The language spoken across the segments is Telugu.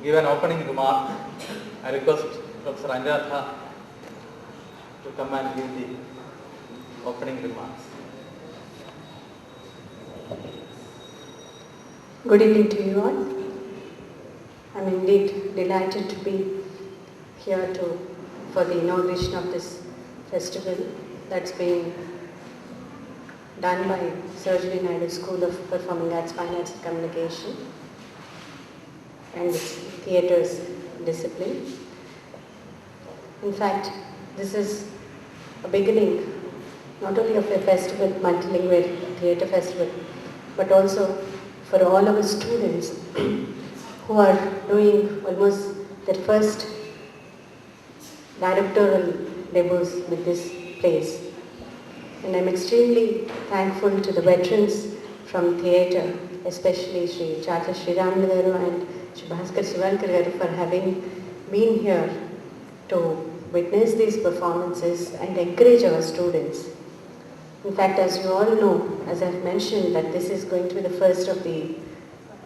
give an opening remark. I request Professor Anjatha to come and give the opening remarks. Good evening to you all. I'm indeed delighted to be here for the inauguration of this festival that's being done by Sarojini Naidu School of Performing Arts, Fine Arts and Communication and its theatres discipline. In fact, this is a beginning not only of a festival, multilingual theatre festival, but also for all our students who are doing almost their first directorial debuts with this place. And I'm extremely thankful to the veterans from theatre, especially Sri Chacha Sriram Garu and Sri Bhaskar Sivalkar Garu for having been here to witness these performances and encourage our students. In fact, as you all know, as I've mentioned, that this is going to be the first of the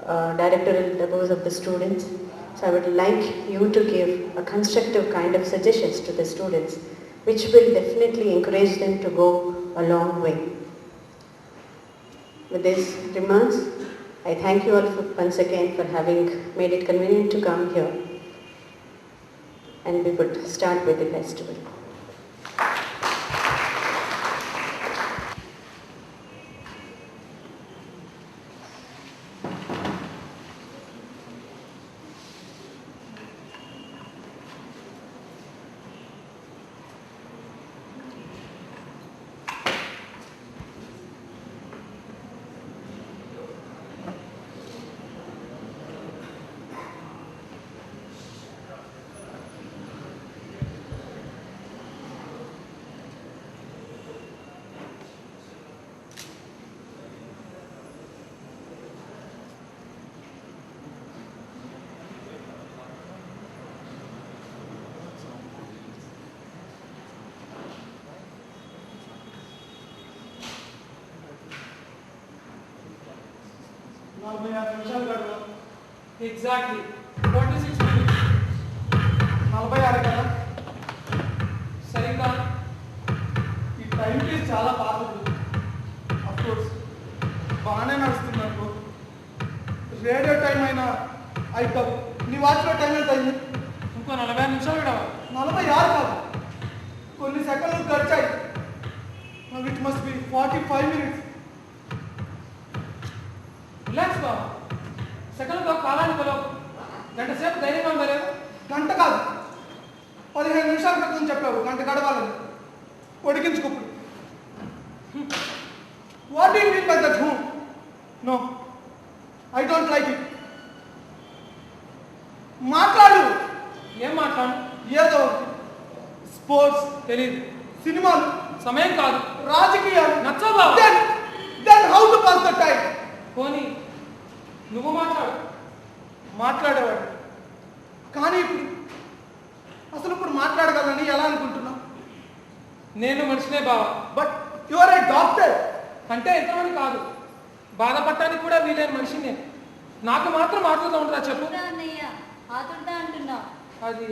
directorial debuts of the students. So I would like you to give a constructive kind of suggestions to the students, which will definitely encourage them to go a long way. With these remarks, I thank you all once again for having made it convenient to come here. And we would start with the festival. Exactly. 46 minutes. 46 కదా సరిగ్గా ఈ టైం పీస్ చాలా పాతది. అఫ్ కోర్స్ బాగానే నడుస్తుంది అనుకో. రేడియో టైం అయినా అయిపోదు. నీ వాచ్లో టైం ఎంత అయింది? ఇంకో 40 నిమిషాలు కూడా 46 కాదు, కొన్ని సెకండ్లు గడిచాయి. It must be 45 minutes. Relax బా, సెకండ్లో కాలానికి కొలవు. గంట సేపు ధైర్యంగా ఉండలేదు. గంట కాదు, 15 నిమిషాల క్రితం చెప్పావు గంట గడవాలని. పొడిగించుకోప్పుడు. What do you mean by that? No, I don't like it. మాట్లాడు. ఏం మాట్లాడు? ఏదో స్పోర్ట్స్ తెలియదు, సినిమాలు సమయం కాదు, రాజకీయాలు నచ్చవా? Then how to pass the time? పోనీ నువ్వు మాట్లాడేవాడు కానీ ఇప్పుడు మాట్లాడగలని ఎలా అనుకుంటున్నావు? నేను మనిషినే బావా, but you are a doctor. అంటే ఎంతమంది కాదు, బాధపడటానికి కూడా వీలైన మనిషిని. నాకు మాత్రం ఆతురత ఉంటుందా చెప్పు? అది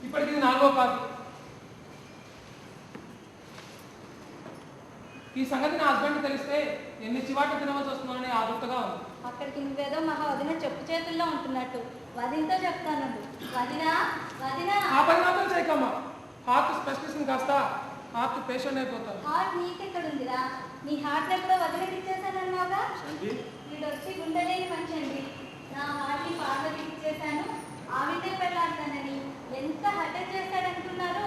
ఇప్పటికి 4వ కాదు. ఈ సంగతి నా హస్బెండ్ తెలిస్తే ఎన్ని చివాట్లు తినవలసి వస్తుందని ఆదుర్తగా ఉంది. అక్కడికి నువ్వేదో మహా వదిన చెప్పు చేతుల్లో ఉంటున్నట్టు వదినతో చెప్తాను. వదినా వదినా ఆ పని మాత్రం చేయకమ్మా. హార్ట్ స్పెషలిస్ట్ కాస్త హార్ట్ పేషెంట్ అయిపోతాను. హార్ట్ నీకెక్కడుందిరా? నీ హార్ట్ ఎప్పుడో వదిలికి ఇచ్చేసానన్నాగా. వీడు వచ్చి గుండెలేని మనిషి అండి. నా హార్ట్ని పార్వతికి ఇచ్చేసాను, ఆవిడే పెళ్ళాడతానని ఎంత హఠం చేశాడనుకున్నారు.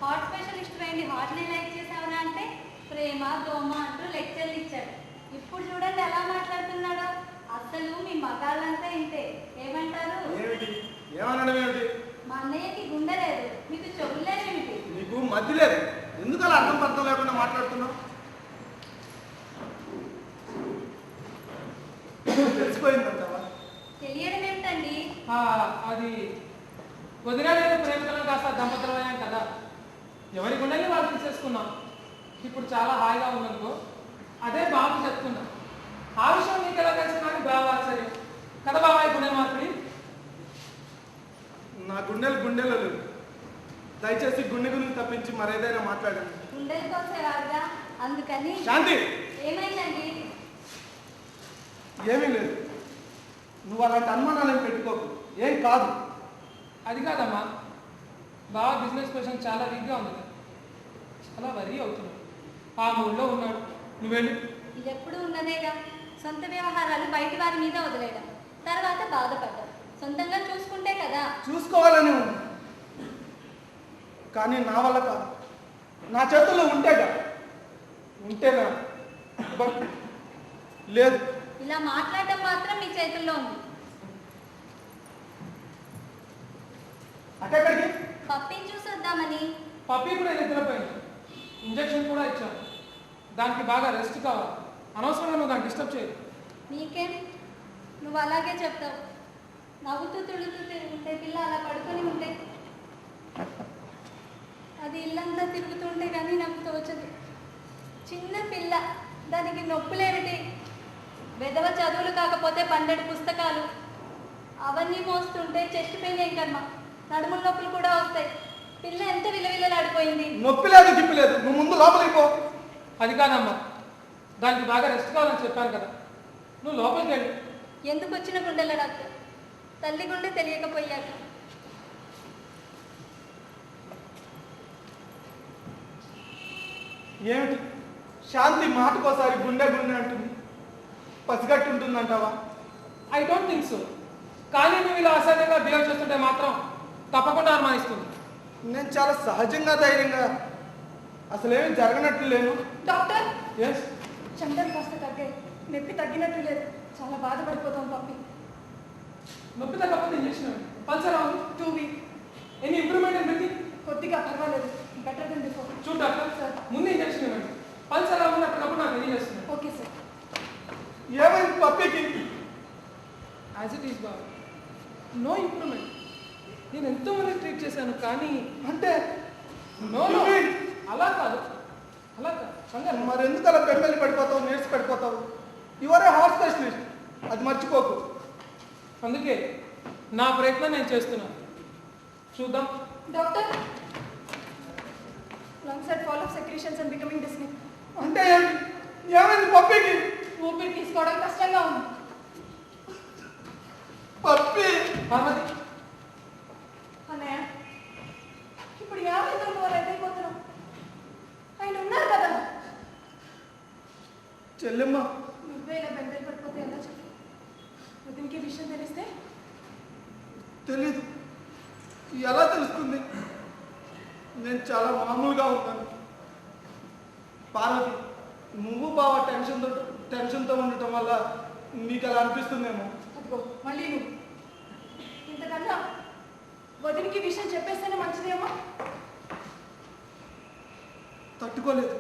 హార్ట్ స్పెషలిస్ట్ వేయండి, హార్ట్ని లైక్ చేసావనా అంటే ప్రేమ దోమ అంటూ లెక్చర్లు ఇచ్చాడు. ఇప్పుడు చూడండి ఎలా మాట్లాడుతున్నాడో. అసలు మీ మగాళ్ళంతా ఇంతే. ఏమంటారు? మా అన్నయ్యకి గుండె లేదు, మీకు చెవులేనేమిటి? నీకు మధ్య లేదు, ఎందుకు అలా అర్థం లేకుండా మాట్లాడుతున్నావు? తెలిసిపోయిందంటావా? తెలియడం ఏమిటండి? అది వదిన లేదు ప్రేమికలం కాస్త దంపతులమయ్యాం కదా, ఎవరి గుండెల్ని వాళ్ళు తీసేసుకున్నాం. ఇప్పుడు చాలా హాయిగా ఉందనుకో. అదే బాబు చెప్తున్నా. ఆ విషయం నీకు ఎలా తెలిసిన బాగా ఆశ్చర్యం. కదా బాబాయ్ గుండె మార్పిడి? నా గుండెలు లేవు. దయచేసి గుండె గురించి తప్పించి మరేదైనా మాట్లాడండి. గుండెలకు వచ్చేవాడుగా, అందుకని. శాంతి, ఏమైందండి? ఏమీ లేదు. నువ్వు అలాంటి అనుమానాలను పెట్టుకోకు. ఏం కాదు. అది కాదమ్మా, బాగా బిజినెస్ పొజిషన్ చాలా వీక్గా ఉంది, చాలా వరీ అవుతున్నాడు. ఆ మూడ్లో ఉన్నాడు. నువ్వేంటి? ఇది ఎప్పుడు ఉన్నదేగా. సొంత వ్యవహారాలు బయట వారి మీద వదిలేయడం, తర్వాత బాధపడ్డం. సొంతంగా చూసుకుంటే కదా. చూసుకోవాలని ఉంది, కానీ నా వల్ల కాదు. నా చేతుల్లో ఉంటేనా బట్ లేదు. ఇలా మాట్లాడటం మాత్రం మీ చేతుల్లో ఉంది. అటెక్కడికి? పప్పిని చూసి వద్దామని. పప్పి కూడా నిద్రపోయింది, ఇంజక్షన్ కూడా ఇచ్చాను. దానికి బాగా రెస్ట్ కావాలి. అనవసరంగా నువ్వు దాన్ని డిస్టర్బ్ చేయదు. నీకేం, నువ్వు అలాగే చెప్తావు. నవ్వుతూ తుడుతూ తిరుగుంటే పిల్ల అలా పడుకొని ఉంటే, అది ఇల్లంతా తిరుగుతుంటే కానీ నాకు తోచదు. చిన్న పిల్ల, దానికి నొప్పులేమిటి? వెధవ చదువులు కాకపోతే 12 పుస్తకాలు, అవన్నీ మోస్తుంటే చెస్ట్ పెయిన్ ఏం కర్మ, నడుముల నొప్పులు కూడా వస్తాయి. పిల్ల ఎంత విలవిలలాడిపోయింది. నొప్పి లేదు, గిప్పి లేదు. నువ్వు ముందు లోపలికి పో. అది కాదమ్మా, దానికి బాగా రెస్ట్ కావాలని చెప్పాను కదా, నువ్వు లోపలికి వెళ్ళి. ఎందుకు వచ్చిన గుండెల డాక్టర్? తల్లి గుండె తెలియకపోయాక. ఏమిటి శాంతి మాటకోసారి గుండె అంటుంది? పసిగట్టు ఉంటుందంటావా? I don't think so. కానీ నువ్వు ఇలా అసహ్యంగా బిహేవ్ చేస్తుంటే మాత్రం తప్పకుండా అనుమానిస్తుంది. నేను చాలా సహజంగా ధైర్యంగా అసలేమీ జరగనట్టు లేను. డాక్టర్, ఎస్, చెమటలు కాస్త తగ్గాయి, నొప్పి తగ్గినట్టు లేదు, చాలా బాధపడిపోతాం పప్పి. నొప్పి తగ్గకపోతే ఇంజక్షన్ ఇవ్వండి. పల్సర్ అవ్వదు. 2 వీక్. ఎనీ ఇంప్రూవ్మెంట్ అని పెట్టి కొద్దిగా పర్వాలేదు, బెటర్ దెన్ బిఫోర్. చూడు డాక్టర్, సార్. ముందు ఇంజక్షన్ ఇవ్వండి. పల్సర్ అవ్వనప్పుడు నాకు తెలియజేస్తుంది. Okay sir. ఏమైంది పప్పికి? యాజ్ ఇట్ ఈస్ బాబు, నో ఇంప్రూవ్మెంట్. నేను ఎంతో మంది ట్రీట్ చేశాను కానీ అంటే నో నో, అలా కాదు కంగారు. మరి ఎందుకు అలా పెళ్ళి పడిపోతావు, నీర్స్ పడిపోతావు? యువర్ ఏ హార్ట్ స్పెషలిస్ట్, అది మర్చిపోకు. అందుకే నా ప్రయత్నం నేను చేస్తున్నాను. చూద్దాం. Doctor, lungs are full of secretions and becoming Disney. అంటే ఏమైంది పప్పికి? ఊపిరి తీసుకోవడం కష్టంగా ఉంది. పప్పి పార్వతి, అన్నయ్య, ఇప్పుడు ఏమైందో నువ్వు అయిపోతున్నావు? ఆయన ఉన్నారు కదా. చెల్లెమ్మ, నువ్వే ఇలా బెంబేలు పడిపోతే ఎలా చెప్పు? వదినికి విషయం తెలిస్తే? తెలీదు. ఎలా తెలుస్తుంది? నేను చాలా మామూలుగా ఉంటాను. పార్వతి, నువ్వు బాగా టెన్షన్తో ఉండటం వల్ల నీకు అలా అనిపిస్తుందేమో. అదిగో మళ్ళీ నువ్వు. ఇంతకన్నా వదినికి విషయం చెప్పేస్తేనే మంచిదేమో. తట్టుకోలేదు.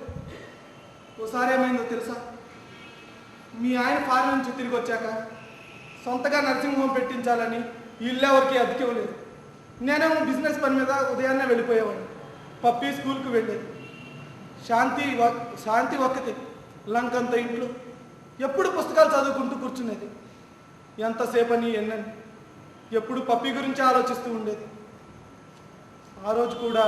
ఓసారి ఏమైందో తెలుసా? మీ ఆయన ఫారెన్ నుంచి తిరిగి వచ్చాక సొంతగా నర్సింగ్ హోమ్ పెట్టించాలని ఇల్లు ఎవరికి అతికివ్వలేదు. నేనేమో బిజినెస్ పని మీద ఉదయాన్నే వెళ్ళిపోయేవాడిని. పప్పి స్కూల్కి వెళ్ళేది. శాంతి ఒక్కతే లంకంత ఇంట్లో ఎప్పుడు పుస్తకాలు చదువుకుంటూ కూర్చునేది. ఎంతసేపని ఎన్నని ఎప్పుడు పప్పి గురించి ఆలోచిస్తూ ఉండేది. ఆ రోజు కూడా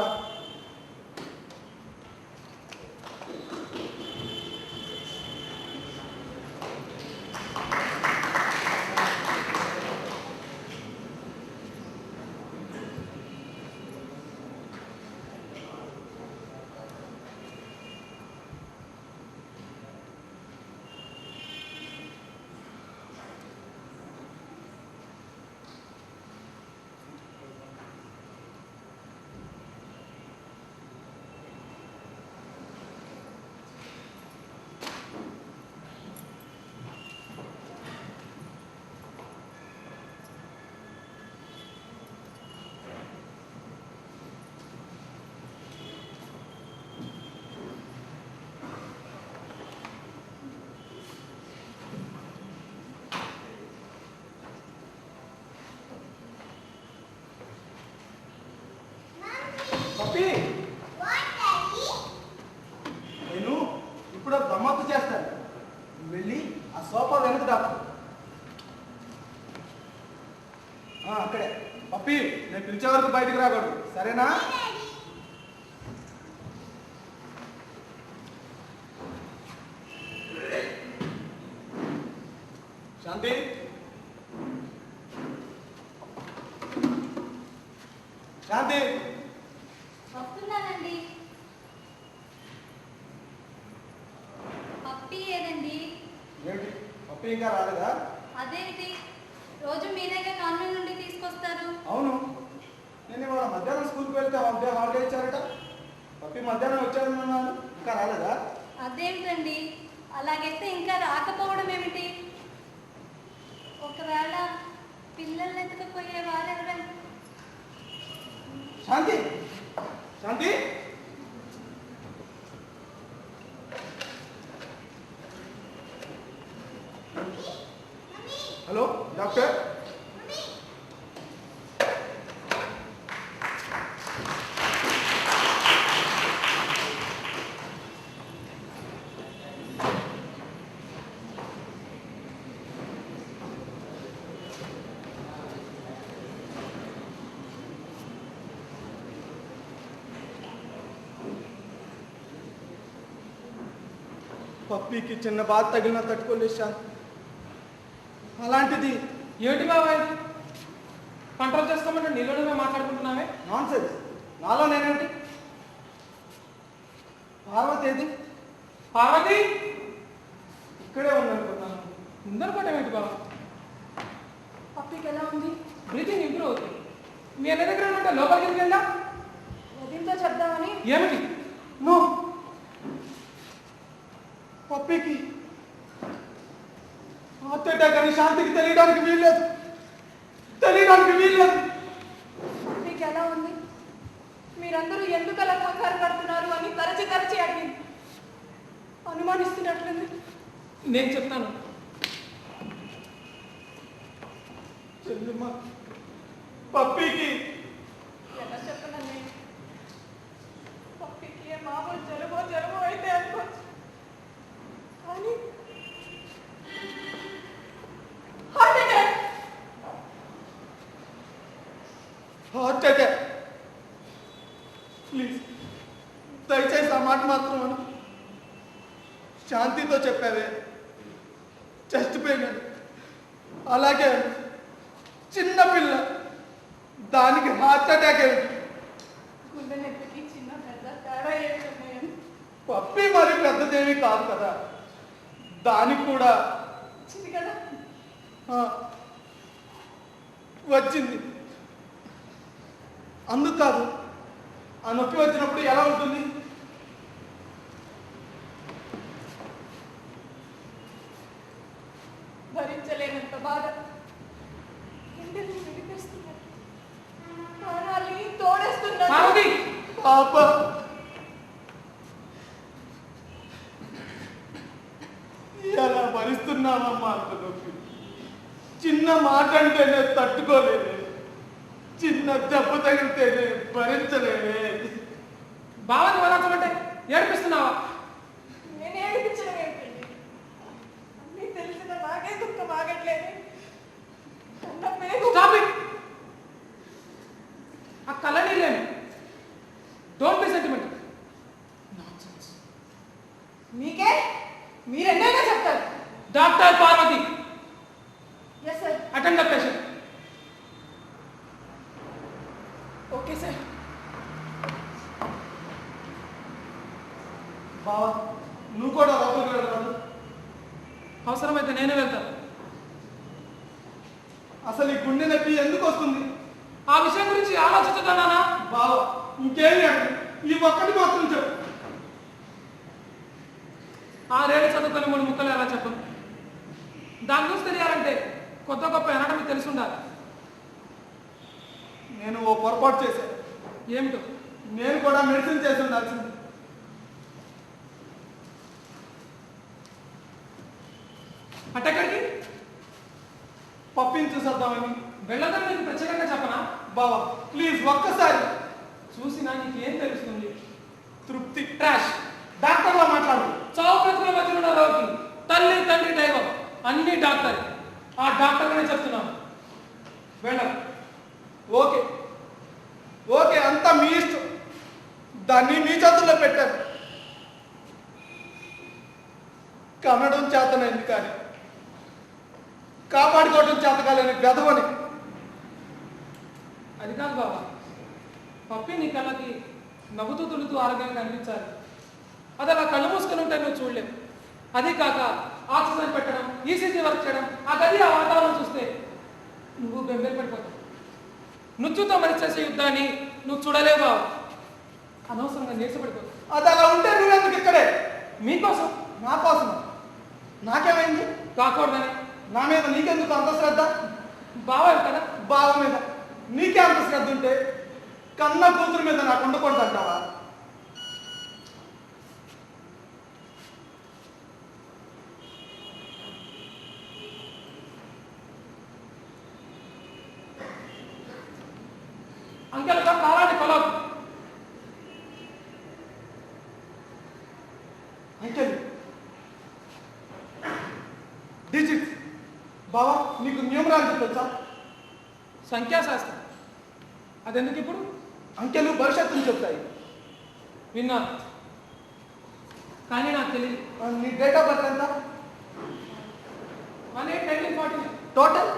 పప్పి, నేను ఇప్పుడు గమ్మత్తు చేస్తాను. వెళ్ళి ఆ సోఫా వెనక దాపు. పిలిచే వరకు బయటకు రాకూడదు, సరేనా? శాంతి, శాంతి, వస్తున్నానండి. పప్పి ఏదండి? ఏమిటి పప్పి ఇంకా రాలేదా? అదేంటి రోజు మీరేగా కాన్వెంట్ నుండి తీసుకొస్తారు? అవును, నేను ఇవాళ మధ్యాహ్నం స్కూల్కి వెళ్తే హాలిడే ఇచ్చారట. పప్పి మధ్యాహ్నం వచ్చారన్నాను, ఇంకా రాలేదా? అదేమిటండి అలాగైతే ఇంకా రాకపోవడం ఏమిటి? ఒకవేళ పిల్లల్ని ఎత్తుకుపోయే వారెవరైనా? శాంతి, శాంతి, హలో డాక్టర్. పప్పీకి చిన్న బాధ తగిలిన తట్టుకోలేదు శాంతి. అలాంటిది ఏమిటి బాబాయ్ కంట్రోల్ చేసుకోమంటే నీలోనే మాట్లాడుకుంటున్నావే? Non sense. నాలో నేనేమిటి? పార్వతి ఏది? పార్వతి ఇక్కడే ఉందనుకున్నాను. ఉందనుకోవటం ఏంటి బాబా? పప్పికి ఎలా ఉంది? బ్రీతింగ్ ఇంప్రూవ్ అవుతుంది. మీ అన్న దగ్గర ఉంటే లోపలికి ఎందుకు వెళ్ళా? వదినతో చెప్దామని. ఏమిటి? నో, పప్పీకి హార్ట్ అటాక్ అని శాంతికి తెలియడానికి వీల్లేదు. పప్పికి ఎలా ఉంది? మీరందరూ ఎందుకు అలా కంగారు పడుతున్నారు అని తరచి అడిగింది. అనుమానిస్తున్నట్లుంది. నేను చెప్తాను. చెల్లెమ్మ, పప్పీకి ఎలా చెప్పను నేను? పప్పికి మామూలు జలుబో అయితే అనుకోవచ్చు, కానీ హార్ట్ అటాక్. ప్లీజ్ దయచేసి ఆ మాట మాత్రం అను. శాంతితో చెప్పావే చెస్ట్ పెయిన్ అని, అలాగే చిన్న పిల్ల, దానికి హార్ట్ అటాక్ ఏమిటి? గుండె నొప్పికి చిన్న పెద్ద తేడా ఏమి ఉన్నాయని. పప్పి మరి పెద్దదేవి కాదు కదా, దానికి కూడా వచ్చింది కదా. వచ్చింది. అందుకు కాదు, ఆ నొప్పి వచ్చినప్పుడు ఎలా ఉంటుంది? భరించలేనంత బాధ, గుండెల్ని విడిపిస్తున్నట్టు, ప్రాణాల్ని తోడేస్తున్నట్టు. పార్వతి పాప, ఎలా భరిస్తున్నావమ్మా అంత నొప్పి? చిన్న మాట అంటేనే తట్టుకోలేదే, చిన్న దెబ్బ తగిలితేనే భరించలేదే. బావని వదలమంటే ఏడిపిస్తున్నావా? నేను ఏడిపించడం ఏంటండి? అన్నీ తెలిసిన నాకే దుఃఖం ఆగట్లేదు. కన్న పేగు స్టాప్ ఇట్. ఆ కళ్ళని లేని డోంట్ బి సెంటిమెంటల్. నాన్సెన్స్. మీకే మీరెన్నైనా చెప్తారు. Doctor Parvathi, yes sir. Attend the patient. Okay sir. బావా, నువ్వు కూడా లోపలికి వెళ్ళరాదు. అవసరమైతే నేనే వెళ్తాను. అసలు ఈ గుండె నొప్పి ఎందుకు వస్తుంది? ఆ విషయం గురించి ఆలోచించుతున్నానా? బావా, ఇంకేమి అంటే ఈ ఒక్కటి మాత్రం చెప్పు. ఆ రేడు చదువుకొని 3 ముక్కలు ఎలా చెప్పను? దాని గురించి తెలియాలంటే కొత్త గొప్ప ఎనడమి తెలిసి ఉండాలి. నేను ఓ పొరపాటు చేశాను. ఏమిటో? నేను కూడా మెడిసిన్ చేసి ఉండాల్సింది. అట్టెక్కడికి? పప్పిని చూసేద్దామని. వెళ్ళదని నీకు ప్రత్యేకంగా చెప్పనా? బావా ప్లీజ్ ఒక్కసారి. చూసినా నీకేం తెలుస్తుంది? తృప్తి. ట్రాష్. డాక్టర్లా మాట్లాడు. చావు బ్రతుకుల మధ్య ఉన్న రోగి, తల్లి తండ్రి దైవం అన్ని డాక్టర్. ఆ డాక్టర్గానే చెప్తున్నాను. వెళ్ళ. ఓకే, దాన్ని మీ చేతుల్లో పెట్టాను. కనడం చేతనైంది కానీ కాపాడుకోవడం చేతకాలని గదవని. అది కాదు బాబా, పప్పి నీ కళ్ళకి నవ్వుతూ తులుతూ ఆరోగ్యంగా కనిపించాలి. అది అలా కళ్ళు మూసుకొని ఉంటే నువ్వు చూడలేవు. అదే కాక ఆక్సిజన్ పెట్టడం, ఈసీజీ వర్క్ చేయడం, ఆ గది ఆ వాతావరణం చూస్తే నువ్వు బెంబేలు పడిపోతావు. నుచ్చుతో మరి చేసే యుద్ధాన్ని నువ్వు చూడలేవు బాబా, అనవసరంగా నీరసపడిపోతావు. అది అలా ఉంటే నువ్వెందుకు ఇక్కడే? మీకోసం. నా కోసం? నాకేమైంది? కాకూడదని. నా మీద నీకెందుకు అంత శ్రద్ధ? బావా కదా. బావ మీద నీకే అంత శ్రద్ధ ఉంటే కన్న కూతురు మీద నాకు ఉండకూడదు అంటావా? అంకెలు కాలాన్ని కొలవు. అంకెలు, డిజిట్స్. బావా నీకు న్యూమరాలజీ తెలుసా? సంఖ్యాశాస్త్రం. అదెందుకు ఇప్పుడు? అంకెలు భవిష్యత్తుని చెప్తాయి. విన్నా, కానీ నాకు తెలియదు. నీ డేట్ ఆఫ్ బర్త్ ఎంత? 1840 టోటల్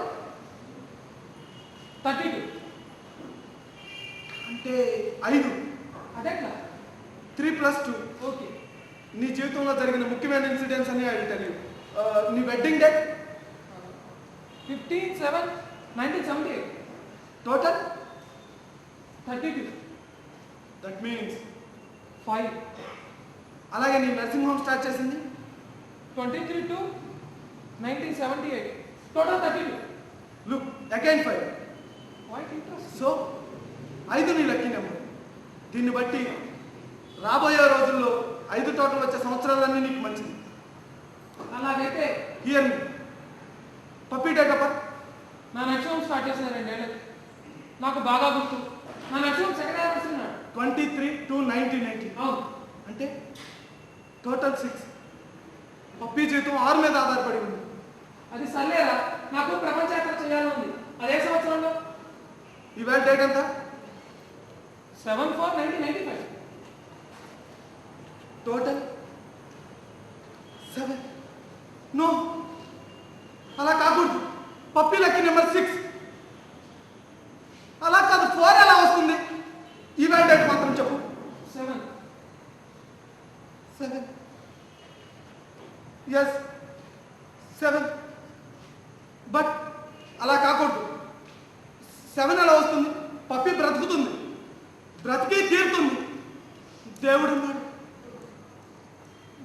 32. అంటే 5. అదెట్లా? 3 + 2. ఓకే. నీ జీవితంలో జరిగిన ముఖ్యమైన ఇన్సిడెంట్స్ అన్ని ఐ విల్ టెల్ యూ. నీ wedding date? 15/7/1978. Total 32. That means 5. అలాగే నీ నర్సింగ్ హోమ్ స్టార్ట్ చేసింది? 23/2/1978. Total 32. Look again 5. Quite interesting. So 5 నీ లక్కీ నెంబర్. దీన్ని బట్టి రాబోయే రోజుల్లో 5 టోటల్ వచ్చే సంవత్సరాలన్నీ నీకు మంచిది. అలాగైతే here me. Puppy date of birth? నా నక్షత్రం స్టార్ట్ చేసిన 2 ఏళ్ళకి నాకు బాగా గుర్తు. నా నక్షత్రం సెకండ్ ఇస్తున్నాడు. 23/2/1980. అవును. అంటే టోటల్ 6. పప్పీ జీవితం 6 మీద ఆధారపడి ఉంది. అది సర్లేరా, నాకు ప్రపంచయాత్ర చేయాలని ఉంది. అదే సంవత్సరంలో ఈవేళ డేట్ ఎంత? 7/4/1995. టోటల్ 7. నో, అలా కాకూడదు. Puppy lucky number 6. అలా కాదు, 4 ఎలా వస్తుంది? ఈవేళ డేట్ మాత్రం చెప్పు. 7. 7. ఎస్ 7. బట్ అలా కాకూడదు. 7 ఎలా వస్తుంది? పప్పి బ్రతుకుతుంది, బ్రతికి తీరుతుంది. దేవుడు ఉన్నాడు,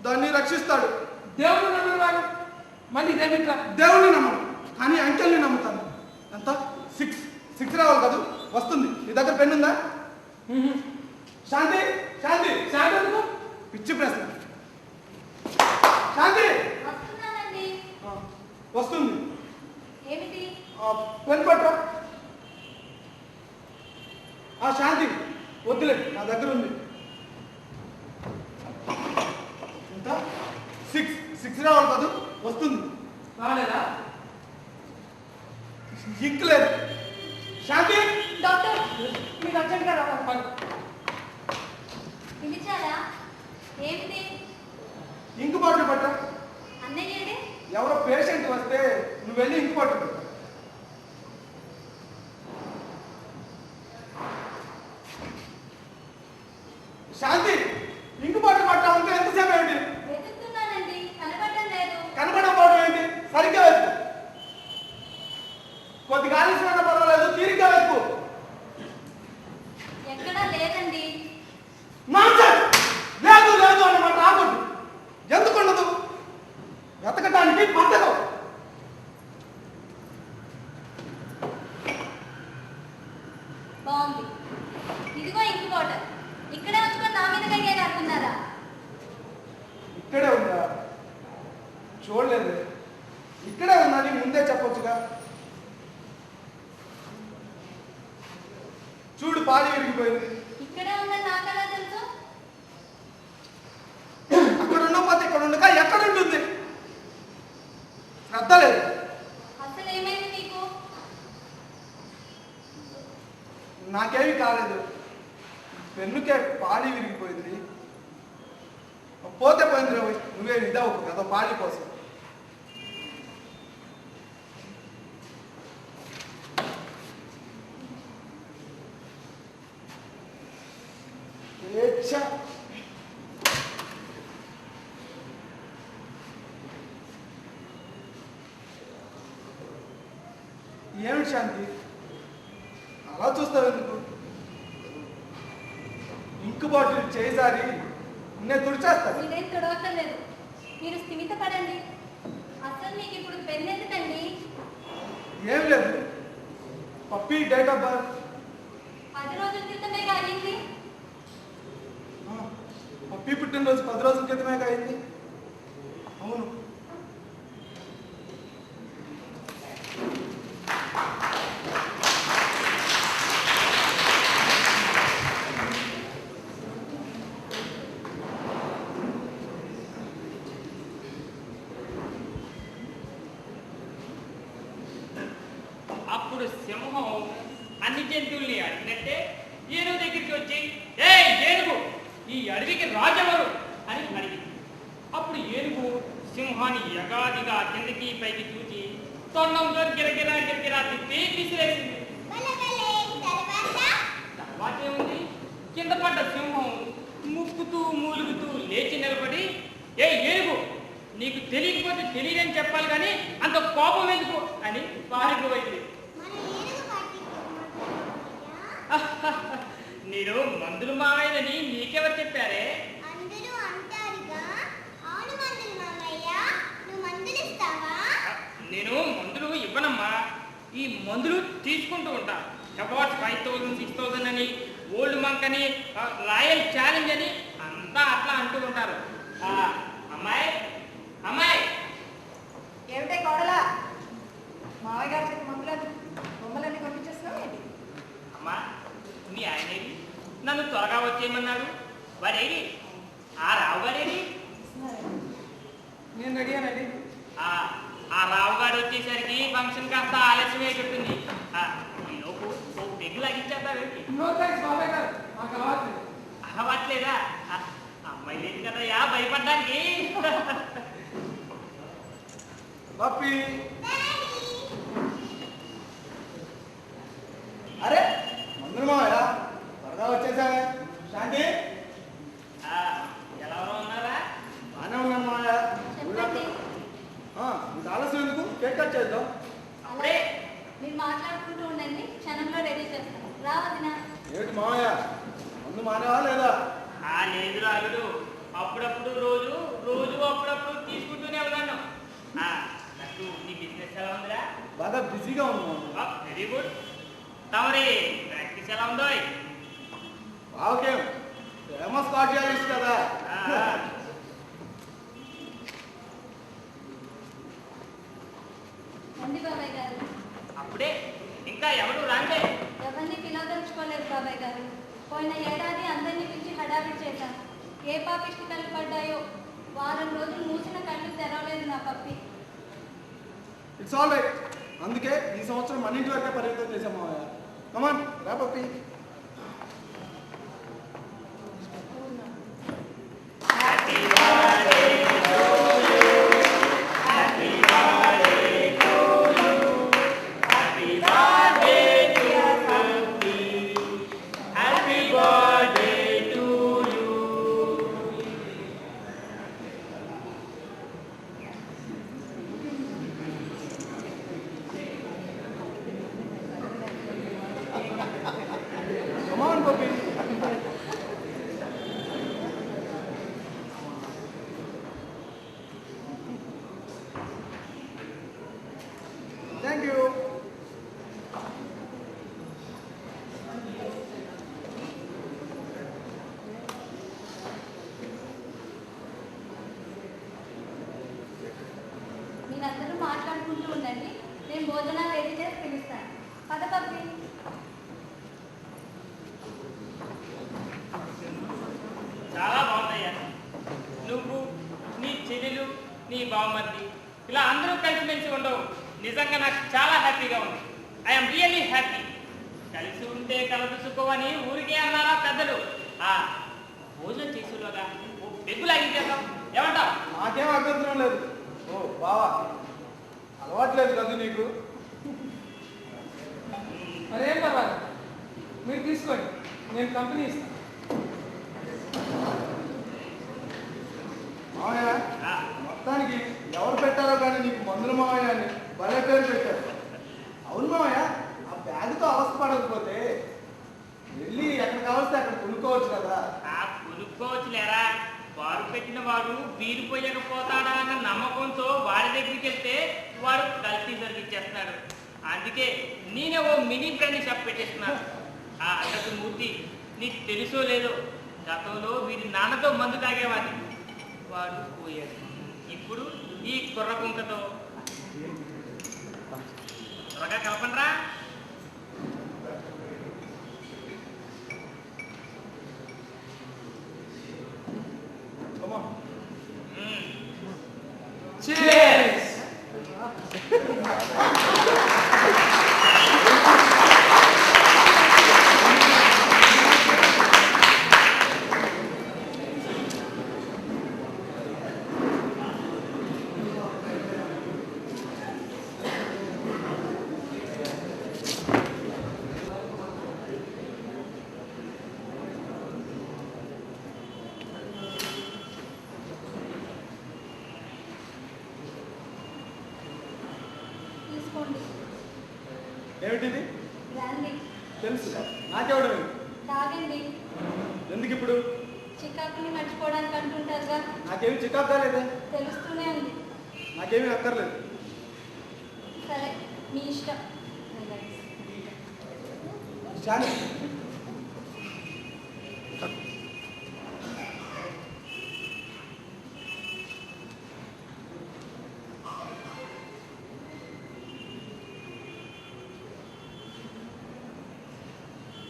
దాన్ని రక్షిస్తాడు. దేవుడు నమ్మని వాడు మళ్ళీ ఇదేమిట్రా? దేవుడిని నమ్మను, కానీ అంకెల్ని నమ్ముతాను. ఎంత? 6. 6 రావాలి కాదు, వస్తుంది. నీ దగ్గర పెన్ను ఉందా? శాంతి, శాంతి, శాంతందుకు పిచ్చి ప్రశ్న. శాంతి వస్తున్నానండి. వస్తుంది. ఏమిటి? పెన్ పట్టు. శాంతి వద్దులే, నా దగ్గర ఉంది. ఎంత? 6. 6 రావాలి కాదు, వస్తుంది. రాలేదా? ఇంక్ లేదు. శాంతి డాక్టర్ మీరు అర్జెంట్గా రావాలి. పని. పిలిచారా? ఏమిటి? ఇంకు బాటిల్ పట్ట. అన్నయ్యేడే? ఎవరో పేషెంట్ వస్తే నువ్వు వెళ్ళి ఇంకు బాటిల్ పట్టు. శాంతి ఇంకు బాటిల్ పట్టా ఉంటే ఎంతసేపు ఏంటి? వెతుకుతున్నానండి, కనపడటం లేదు. కనపడకపోవడం ఏంటి? సరిగ్గా వెతుకు. కొద్దిగా ఆలస్యమైనా పర్వాలేదు, తీరిగ్గా వెతుకు. ఎక్కడా లేదండి. నాన్సెన్స్! లేదు లేదు అన్నమాట రాకూడదు. ఎందుకు ఉండదు? వెతకటానికి బద్ధకం. బాగుంది. ఇదిగో ఇంకు బాటిల్. ఇక్కడే ఉంచుకొని నా మీద కడిగేది అనుకున్నారా? ఇక్కడే ఉందా? చూడలేదు. ఇక్కడే ఉందని ముందే చెప్పొచ్చుగా. చూడు, పాడి విరిగిపోయింది. ఇక్కడే ఉందని నాకెలా తెలుసు? అక్కడ ఉండకపోతే ఇక్కడ ఉండక ఎక్కడ ఉంటుంది? శ్రద్ధ లేదు. అసలు ఏమైంది నీకు? నాకేమీ కాలేదు. పెన్నుకే పాడి విరిగిపోయింది. పోతే పోయింది రా, నువ్వే ఇదావు కదా పాడి కోసం. ఏమిటి శాంతి, అలా చూస్తావు ఎందుకు? ఇంకు బాటిల్ చేసారి నేను తుడిచేస్తాను. మీరేం తుడవక్కర్లేదు, మీరు స్థిమిత పడండి. అసలు మీకు ఇప్పుడు పెన్ ఎందుకండి? ఏం లేదు, పప్పి డేట్ ఆఫ్ బర్త్ 10 రోజుల క్రితమే అయింది. పప్పి పుట్టినరోజు 10 రోజుల క్రితమే అయింది. అవును. అప్పుడు సింహం అన్ని జంతువుల్ని అడిగినట్టే ఏనుగు దగ్గరికి వచ్చి, ఏ ఏనుగు, ఈ అడవికి రాజెవరు అని అడిగింది. అప్పుడు ఏనుగు సింహాన్ని యగాదిగా కిందకి పైకి చూచి తొండంతో గిరగిరా గిరగిరా తిప్పి విసిరేసింది. తర్వాత ఏముంది, కింద పడ్డ సింహం ముక్కుతూ మూలుగుతూ లేచి నిలబడి, ఏ ఏనుగు, నీకు తెలియకపోతే తెలియదని చెప్పాలి కానీ అంత కోపం ఎందుకు అని పారిపోయింది. నేను మందులు మావయ్యని నీకెవరు చెప్పారే? అందరూ అంటారుగా. అవును మందులు మామయ్య, నువ్వు మందులు ఇస్తావా? నేను మందులు ఇవ్వనమ్మా, ఈ మందులు తీసుకుంటూ ఉంటా. అబౌట్ 5000 6000 అని, ఓల్డ్ మంక్ అని, రాయల్ ఛాలెంజ్ అని అంతా అట్లా అంటూ ఉంటారు. అమ్మాయి అమ్మాయి, ఏమిటే కోడలా, మావయ్య గారి చేతి మందులని బొమ్మలన్నీ పంపించేస్తున్నావు ఏంటి? అమ్మా, మీ ఆయనేది నన్ను త్వరగా వచ్చేయమన్నాడు. వాడేది ఆ రావు గారేది? నేను రెడీయానండి. ఆ రావు గారు వచ్చేసరికి ఫంక్షన్ కాస్త ఆలస్యం అయిపోతుంది. ఈలోపు ఓ పెగ్గు లాగించేద్దామేంటి? నో థ్యాంక్స్ బాబాయ్ గారు, నాకు అలవాట్లేదు. అలవాట్లేదా? అమ్మాయి లేదు కదయ్యా భయపడ్డానికి. పప్పి, అరే మందులు మావయ్య త్వరగా వచ్చేసావే. శాంతి, ఎలా ఉన్నారా? బాగానే ఉన్నాను మావయ్య. చెప్పండి. ఇంత ఆలస్యం ఎందుకు, కేక్ కట్ చేద్దాం. అప్పుడే మీరు మాట్లాడుకుంటూ ఉండండి, క్షణంలో రెడీ చేస్తాను. రావదినా? ఏమిటి మావయ్య, మందు మానేవా లేదా? లేదు రాగుడు, అప్పుడప్పుడు రోజు రోజు అప్పుడప్పుడు తీసుకుంటూనే ఉన్నాను. నాకు నీ బిజినెస్ ఎలా ఉందిరా? బాగా బిజీగా ఉన్నాను. Very good. తమరి ప్రాక్టీస్ ఎలా ఉందో? ఓకే, ఫేమస్ కార్డియాలజిస్ట్ కదా. రండి బాబాయ్ గారు. అప్పుడే ఇంకా ఎవరు రాండే? ఎవరిని పిలవదలుచుకోలేదు బాబాయ్ గారు. పోయిన ఏడాది అందరినీ పిలిచి హడావిడి చేశాను. ఏ పాపిష్టి కళ్ళు పడ్డాయో, వారం రోజులు మూసిన కళ్ళు తెరవలేదు నా పప్పి. It's all right. అందుకే ఈ సంవత్సరం మన ఇంటి వరకే పరిమితం చేసాం మావయ్య. కమాన్ రా పప్పి. Come on, puppy. Thank you. మీరందరూ మాట్లాడుకుంటూ ఉండండి, నేను భోజనాలు రెడీ చేసి పిలుస్తాను. పద పప్పి. చాలా బాగుందయ్యా. నువ్వు, నీ చెల్లెలు, నీ బావమర్ది ఇలా అందరూ కలిసిమెలిసి ఉండవు. నిజంగా నాకు చాలా హ్యాపీగా ఉంది. I'm really happy. కలిసి ఉంటే కలదు సుఖం అని ఊరికే అన్నారా పెద్దలు. భోజనం చేసేలోగా ఓ పెగ్గు లాగించేద్దాం, ఏమంటావు? నాకేం అభ్యంతరం లేదు. ఓ బావా, అలవాట్లేదు కదా నీకు? మరేం పర్వాలేదు, మీరు తీసుకోండి, నేను కంపెనీ ఇస్తాను. మామయ్య, మొత్తానికి ఎవరు పెట్టారో కానీ నీకు మందుల మామయ్య అని భలే పేరు పెట్టారు. అవును మామయ్య, ఆ బ్యాగ్తో అవస్థ పడకపోతే వెళ్ళి ఎక్కడ కావస్తే అక్కడ కొనుక్కోవచ్చు కదా. కొనుక్కోవచ్చులేరా, వారు పెట్టిన వాడు వీరు పోయకపోతాడా అన్న నమ్మకంతో వాడి దగ్గరికి వెళ్తే వాడు కల్తీ సరిగిచ్చేస్తున్నాడు. అందుకే నేనే ఓ మినీ బ్రాండ్ షాప్ పెట్టేస్తున్నాను. ఆ అడ్రస్ మూర్తి నీకు తెలుసో లేదో, గతంలో వీరి నాన్నతో మందు తాగేవాడిని, వాడు పోయాడు. ఇప్పుడు ఈ కుర్ర కుంకతో త్వరగా కలపండ్రా. Cheers! తీసుకోండి. ఏమిటిది? రండి, తెలుసు, నాకెవడు? తాగండి. ఎందుకు ఇప్పుడు? చికాకుని మర్చిపోవడానికి అంటుంటారుగా. నాకేమి చికాకు కాలేదే. తెలుస్తూనే ఉంది. నాకేమీ అక్కర్లేదు. సరే, మీ ఇష్టం. శాంతి,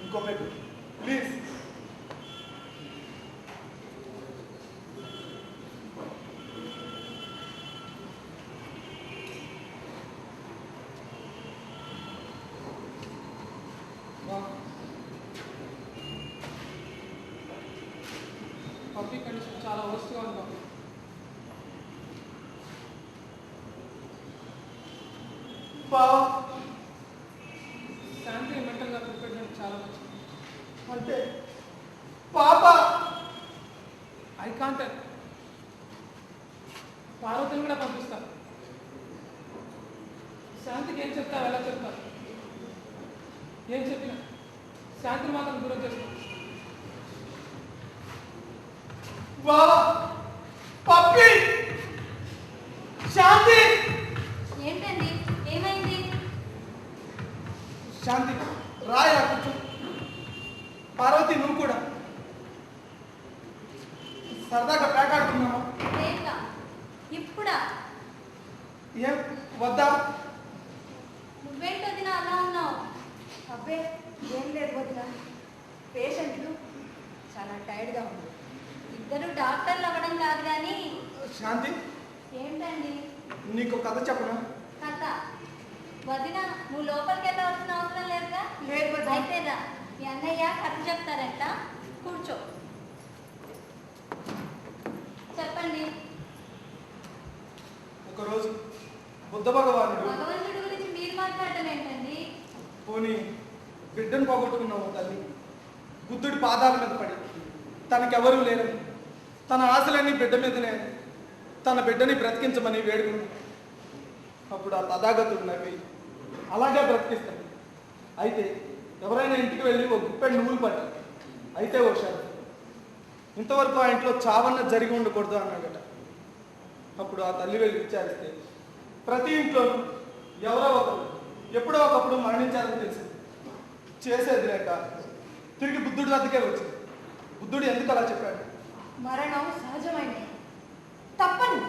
ఇంకో పెట్టు ప్లీజ్. పబ్లిక్ కండిషన్ చాలా వర్స్ట్గా ఉంది బాబు. బావా, శాంతి మెంటల్గా ప్రిపేర్ చేయడం చాలా మంచిది. అంటే పాప ఐ కాంట్ పార్వతిని కూడా పంపిస్తాను. శాంతికి ఏం చెప్తావు, ఎలా చెప్తావు? ఏం చెప్పినా శాంతిని మాత్రం దూరం చేస్తాను. బావా, పప్పి, శాంతి. ఏంటండి, ఏమైంది? శాంతి, రాయా కూర్చో. పార్వతి, నువ్వు కూడా సరదాగా పేకాడుతున్నామా? లేక ఇప్పుడా? ఏం వద్దా? నువ్వేంటి వదిన అలా ఉన్నావు? అబ్బే, ఏం లేదు వదిన, పేషెంట్లు చాలా టైర్డ్గా ఉంది. ఇద్దరు డాక్టర్లు అవ్వడం కాదు కానీ. శాంతి, ఏంటండి నీకు కథ చెప్పనా? కథ? వదిన, నువ్వు లోపలికి వెళ్ళవలసిన అవసరం లేదుగా. లేదు వదిన. అయితే రా, మీ అన్నయ్య కథ చెప్తారంట, కూర్చో. చెప్పండి. ఒకరోజు బుద్ధ భగవానుడు భగవంతుడి గురించి మీరు మాట్లాడటం ఏంటండి? పోనీ బిడ్డను పోగొట్టుకున్నావు తల్లి. బుద్ధుడి పాదాల మీద పడి తనకెవరూ లేరని, తన ఆశలన్నీ బిడ్డ మీదనే, తన బిడ్డని బ్రతికించమని వేడుకుంది. అప్పుడు ఆ తథాగతుడు నవ్వి అలాగే బ్రతికిస్తాడు. అయితే ఎవరైనా ఇంటికి వెళ్ళి ఒక గుప్పెడు నువ్వులు పట్టు, అయితే ఓ షరతు, ఇంతవరకు ఆ ఇంట్లో చావన్న జరిగి ఉండకూడదు అన్నాడట. అప్పుడు ఆ తల్లి వెళ్ళి విచారిస్తే ప్రతి ఇంట్లోనూ ఎవరో ఒకరు ఎప్పుడో ఒకప్పుడు మరణించారని తెలిసింది. చేసేది లేక తిరిగి బుద్ధుడి వద్దకే వచ్చింది. బుద్ధుడు ఎందుకు అలా చెప్పాడు? మరణం సహజమైనది, తప్పని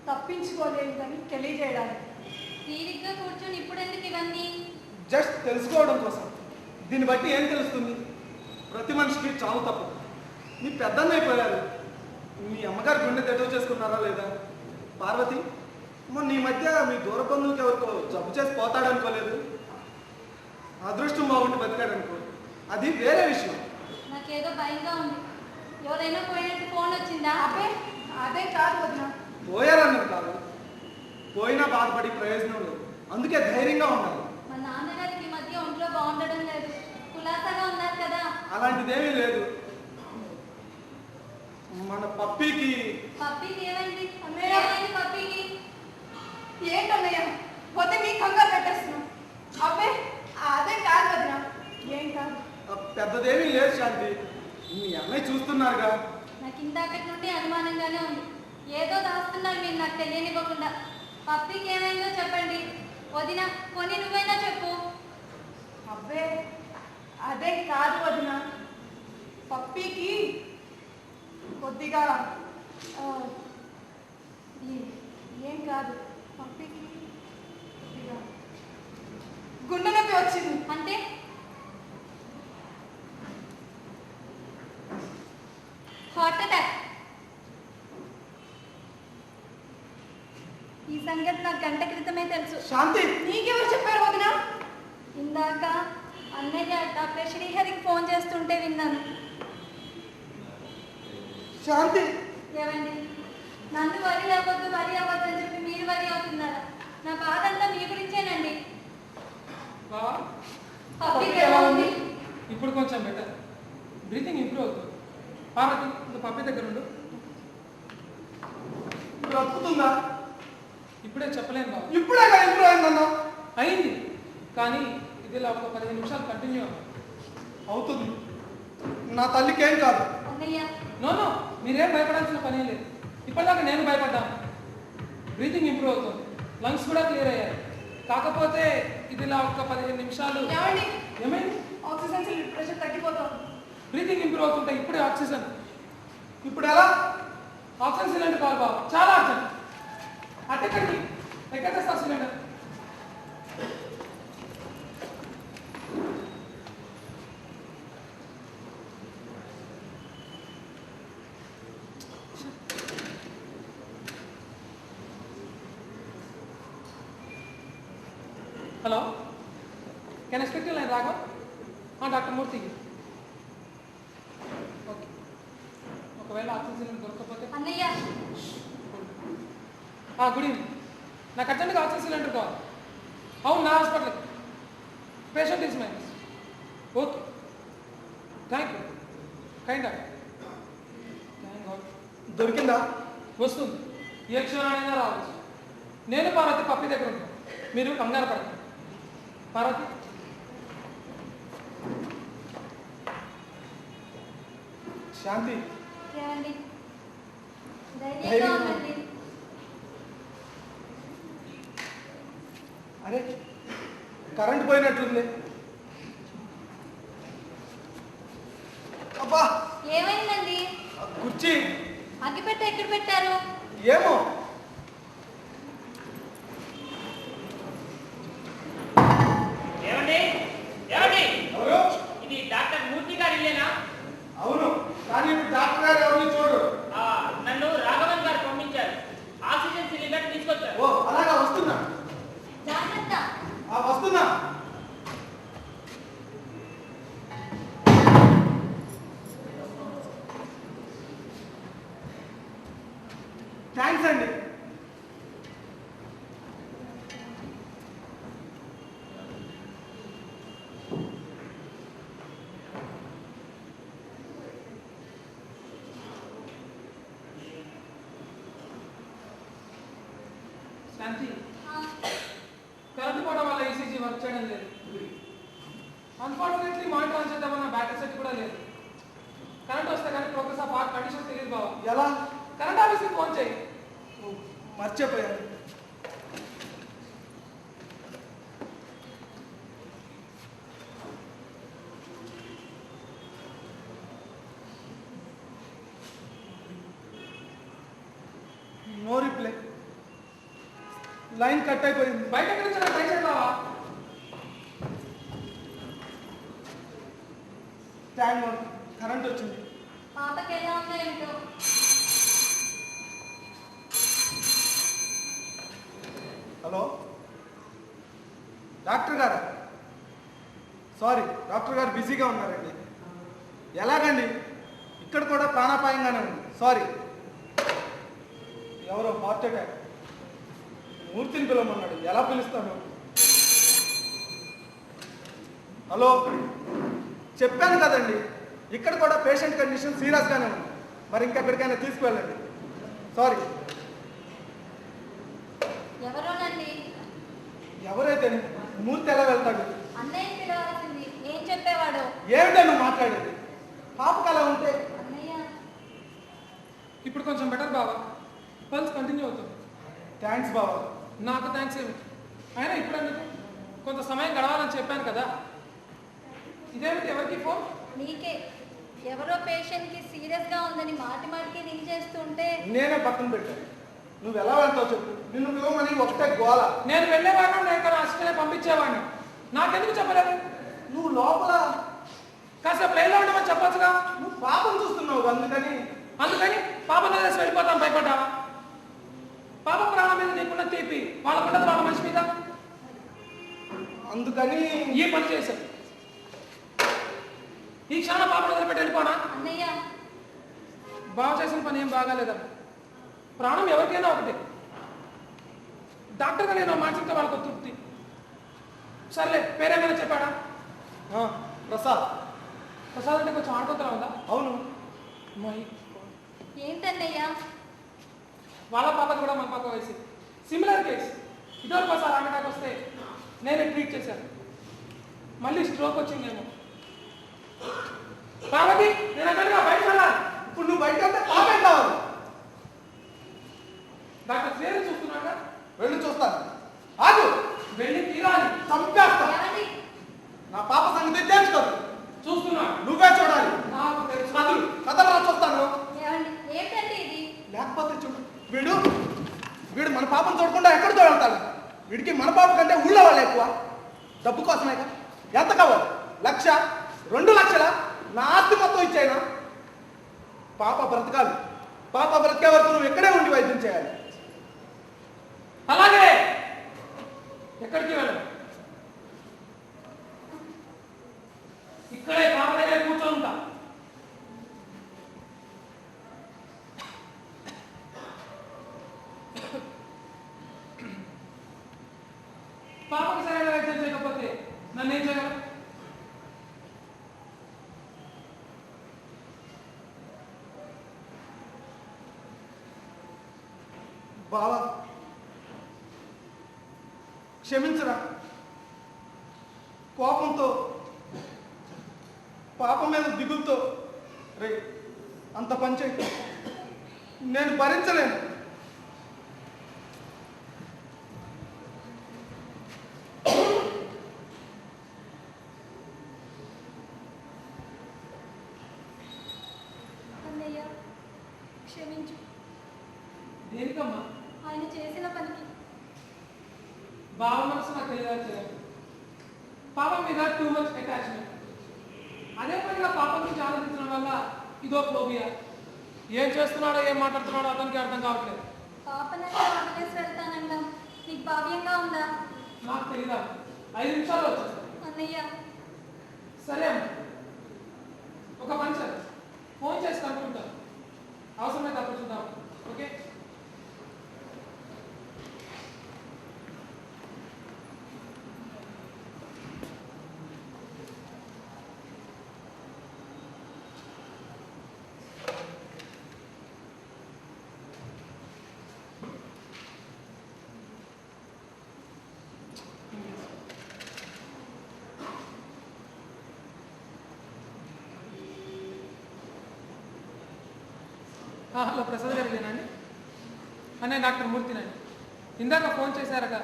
తప్పించుకోలేదని తెలియజేయడానికి. తీరిగ్గా కూర్చొని ఇప్పుడు ఎందుకు ఇవన్నీ? జస్ట్ తెలుసుకోవడం కోసం. దీన్ని బట్టి ఏం తెలుస్తుంది? ప్రతి మనిషికి చావు తప్పదు. మీ పెద్దన్న అయిపోయారు. మీ అమ్మగారు గుండె తెటవ చేసుకున్నారా లేదా? పార్వతి, మొన్న ఈ మధ్య మీ దూర బంధువుకి ఎవరికో జబ్బు చేసి పోతాడనుకోలేదు? అదృష్టం బాగుండి బతికాడు అనుకో, అది వేరే విషయం. నాకేదో భయంగా ఉంది. ఎవరైనా పోయినట్టు ఫోన్ వచ్చిందా? అబ్బే అదే కాదు వదిన. పోయారన్నది కాదు, పోయినా బాధపడి ప్రయోజనం లేదు. అందుకే ధైర్యంగా ఉండాలి. మా నాన్నగారికి ఈ మధ్య ఒంట్లో బాగుండడం లేదు. కులాసాగా ఉన్నారు కదా. అలాంటిదేమీ లేదు. మన పప్పీకి పప్పీకి ఏమైంది? అన్నయ్య. ఏమైంది పప్పీకి? ఏంటన్నయ్య వదిన నీ కంగారు పెట్టేస్తున్నావు. అబ్బే అదే కాదు వదిన, ఏం కాదు. పెద్దదేమీ లేదు శాంతి. మీ అన్నయ్య చూస్తున్నారుగా. నాకు ఇందాకటి నుండి అనుమానంగానే ఉంది. ఏదో దాస్తున్నారు మీరు నాకు తెలియనివ్వకుండా. పప్పీకి ఏమైందో చెప్పండి. వదిన కొని నువ్వైనా చెప్పు. అబ్బే అదే కాదు వదిన, పప్పీకి కొద్దిగా ఏం కాదు, పప్పీకి కొద్దిగా గుండె నొప్పి వచ్చింది. అంటే హార్ట్ అటాక్. ఈ సంగతి నాకు గంట క్రితమే తెలుసు. శాంతి, నీకెవరు చెప్పారు వదిన? ఇందాక అన్నయ్య డాక్టర్ శ్రీహరికి ఫోన్ చేస్తుంటే విన్నాను. శాంతి. ఏమండి, నన్ను వరి అవ్వద్దు అని చెప్పి మీరు వరి అవుతున్నారా? నా బాధ అంతా మీ గురించేనండి. బావా పప్పీకి ఎలా ఉంది? ఇప్పుడు కొంచెం బెటర్, బ్రీతింగ్ ఇంప్రూవ్ అవుతుంది. పార్వతి నువ్వు పప్పి దగ్గర ఉండు. బ్రతుకుతుందా? ఇప్పుడే చెప్పలేను బావ. ఇప్పుడే ఇంప్రూవ్ అయిందన్నా. అయింది, కానీ ఇది ఇలా ఒక 15 నిమిషాలు కంటిన్యూ అవుతుంది. నా తల్లికేం కాదు. అన్నయ్య నో మీరేం భయపడాల్సిన పని లేదు. ఇప్పటిదాకా నేను భయపడ్డాను. బ్రీతింగ్ ఇంప్రూవ్ అవుతుంది, లంగ్స్ కూడా క్లియర్ అయ్యాయి. కాకపోతే ఇది ఇలా ఒక 15 నిమిషాలు. ఏమండి, ఏమైంది? ఆక్సిజన్ సిలిండర్ ప్రెషర్ తగ్గిపోతుంది. బ్రీతింగ్ ఇంప్రూవ్ అవుతుంటే ఇప్పుడే ఆక్సిజన్. ఇప్పుడు ఎలా? ఆక్సిజన్ సిలిండర్ కావాలి బాబు, చాలా అర్జెంట్. అటెక్కండి, ఎక్కడ తెస్తారు cylinder? Hello, can expect you line Raghava? Doctor Murthy. Okay, ఒకవేళ ఆక్సిజన్ దొరకకపోతే. అన్నయ్య గుడ్ ఈవినింగ్, నాకు అర్జెంట్గా ఆక్సిజన్ సిలిండర్ కావాలి. అవును, నా hospital. Patient is minus. Okay, thank you, kind of. Thank God. దొరికిందా? వస్తుంది, ఏ క్షణానైనా రావచ్చు. నేను పార్వతి పప్పి దగ్గర ఉంటాను, మీరు కంగారు పడతాను. పార్వతి, శాంతి. ఏమండి, ధైర్యంగా ఉండండి. అరే, కరెంట్ పోయినట్లుంది. అబ్బా, ఏమైందండి? కుర్చీ. అగ్గిపెట్టె ఎక్కడ పెట్టారు? ఏమో. ఏమండి ఏమండి, ఎవరు? ఇది డాక్టర్ మూర్తి గారి ఇల్లేనా? అవును, కానీ ఇప్పుడు డాక్టర్ గారు ఎవరిని చూడు. నన్ను రాఘవన్ గారు పంపించారు. ఆక్సిజన్ సిలిండర్ తీసుకొచ్చారు. ఓ అలాగా, వస్తున్నా. జాగ్రత్త. వస్తున్నా. థ్యాంక్స్ అండి. శాంతి, కరెంటు పోవడం వల్ల ఈసీజీ వర్క్ చేయడం లేదు. అన్ఫార్చునేట్లీ మానిటర్ ఆన్ చేద్దామన్న బ్యాటరీ సెట్ కూడా లేదు. కరెంట్ వస్తే కానీ ప్రోగ్రెస్ ఆఫ్ హార్ట్ కండిషన్ తెలియదు బావ. ఎలా? కరెంట్ ఆఫీస్కి ఫోన్ చేయి. మర్చిపోయాను. No reply. లైన్ కట్ అయిపోయింది. బయట ఎక్కడ నుంచి ట్రై చేద్దావా? ట్యాంక్ కరెంట్ వచ్చింది. పాపకి ఎలా ఉందో ఏంటో. హలో, డాక్టర్ గారు. సారీ, డాక్టర్ గారు బిజీగా ఉన్నారండి. ఎలాగండి? ఇక్కడ కూడా ప్రాణాపాయంగానే ఉంది. సారీ, ఎవరో హార్ట్ అటాక్. మూర్తిని పిలవమన్నాడు, ఎలా పిలుస్తాను? హలో, చెప్పాను కదండి, ఇక్కడ కూడా పేషెంట్ కండిషన్ సీరియస్గానే ఉంది. మరి ఇంకెక్కడికైనా తీసుకువెళ్ళండి. సారీ. ఎవరోనండి? ఎవరైతే మూర్తి ఎలా వెళ్తాడు? అన్నయ్య పిలవాల్సింది, ఏం చెప్పేవాడు? ఏమిటో నువ్వు మాట్లాడేది? పాపకు అలా ఉంటే అన్నయ్య ఇప్పుడు కొంచెం బెటర్ బావా, పల్స్ కంటిన్యూ అవుతుంది. థ్యాంక్స్ బాబా. నాకు థ్యాంక్స్ ఏమిటి? అయినా ఇప్పుడు ఎందుకు? కొంత సమయం గడవాలని చెప్పాను కదా. ఇదేమిటి, ఎవరికి ఫోన్? నీకే. ఎవరో పేషెంట్కి సీరియస్గా ఉందని మాటి మాటికి రింగ్ చేస్తుంటే నేనే పక్కన పెట్టాను. నువ్వు ఎలా వెళ్తావు చెప్పు. నిన్ను పిలవమని ఒకటే గోల. నేను వెళ్ళేవాడిని, నేను ఇక్కడ అసిస్టెంట్ పంపించేవాడిని. నాకెందుకు చెప్పలేదు? నువ్వు లోపల కాసేపు లైన్లో ఉండమని చెప్పొచ్చుగా. నువ్వు పాపం చూస్తున్నావు అందుకని. అందుకని పాపం వదిలేసి వెళ్ళిపోతాం భయపడ్డావా? పాప ప్రాణం మీద నీకున్న తీపి వాళ్ళకున్నది వాళ్ళ మనిషి మీద. అందుకని ఈ పని చేశావు. ఈ క్షణం పాపను వదిలిపెట్టి వెళ్ళిపోనా? అన్నయ్య బాగా చేసిన పని ఏం బాగాలేదమ్మా. ప్రాణం ఎవరికైనా ఒకటి. డాక్టర్గా నేను మాట చెప్తే వాళ్ళకు తృప్తి. సర్లే, పేరేమైనా చెప్పాడా? ప్రసాద్. ప్రసాద్ అంటే కొంచెం ఆడుకోతలా ఉందా? అవును. ఏంటన్నయ్య? వాళ్ళ పాపది కూడా మన పాప వయసు. Similar case. ఇదివరకు ఒకసారి హార్ట్ వస్తే నేనే ట్రీట్ చేశాను. మళ్ళీ స్ట్రోక్ వచ్చిందేమో. కాబట్టి నేను అక్కడిగా బయట వెళ్ళాలి. ఇప్పుడు నువ్వు బయట వెళ్తే పాపే కావాలి. డాక్టర్ శ్రేణి చూస్తున్నాగా. వెళ్ళి చూస్తాను. ఆగు. వెళ్ళి తీరాలి. చంపేస్తా. ఏమండి? నా పాప సంగతి తెలుసుకోదు. చూస్తున్నా. నువ్వే చూడాలి. నాకు తెలుసు. కదులు కదలరా చూస్తాను. ఏమండి? ఏంటంటే ఇది? లేకపోతే చూడు, వీడు మన పాపను చూడకుండా ఎక్కడితో వెళ్తాడు? వీడికి మన పాప కంటే ఊళ్ళో వాళ్ళు ఎక్కువ. డబ్బు కోసమే కదా. ఎంత కావాలి? 1,00,000, 2 లక్షల? నా ఆస్తి మొత్తం ఇచ్చాయినా? పాప బ్రతకాలి. పాప బ్రతికే వరకు నువ్వు ఇక్కడే ఉండి వైద్యం చేయాలి. అలాగే ఎక్కడికి వెళ్ళను. ఇక్కడే పాప దగ్గర కూర్చొని ఉంటా. పాపకి సరైన వైద్యం చేయకపోతే నన్ను ఏం చేయగలను? బావా, క్షమించరా. కోపంతో, పాపం మీద దిగులతో రే అంత పని చేయి. నేను భరించలేను. అన్నయ్య క్షమించు. దేనికమ్మా? ఆయన చేసిన పనికి. బావ మనసు నాకు తెలియదు. పాపం మీద టూ మచ్ అటాచ్మెంట్. అదే పనిగా పాపం నుంచి ఆలోచించడం వల్ల ఇదో ఫోబియా. ఏం చేస్తున్నాడో ఏం మాట్లాడుతున్నాడో అతనికి అర్థం కావట్లేదు. పాపనంటే వదిలేసి వెళ్తానంటాం. నీకు భావ్యంగా ఉందా? నాకు తెలియదా? 5 నిమిషాల్లో వచ్చేస్తాను. అన్నయ్య సరే అమ్మ, ఒక పని సార్, ఫోన్ చేసి కనుక్కుంటాను. అవసరమైతే అప్పుడు చూద్దాం. ఓకే? హలో, ప్రసాద్ గారు ఇదేనండి? నేను డాక్టర్ మూర్తినండి. ఇందాక ఫోన్ చేశారగా.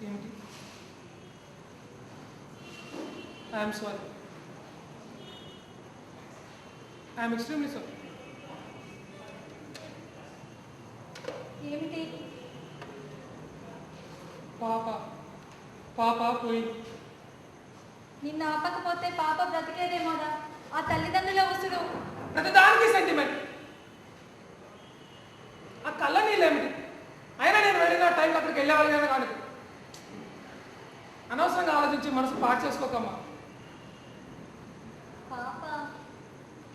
ఏమిటి? I'm sorry. I'm extremely sorry. ఏమిటి? పాప పోయి. నిన్ను ఆపకపోతే పాప బ్రతికేదేమోరా. ఆ తల్లిదండ్రుల ఉసురు. ప్రతి దానికి సెంటిమెంట్. ఆ కళ్ళ నీళ్ళేమిటి? అయినా నేను వెళ్ళిన టైంకి అక్కడికి వెళ్ళేవాళ్ళని కానీ అనవసరంగా ఆలోచించి మనసు పాటు చేసుకోకమ్మా.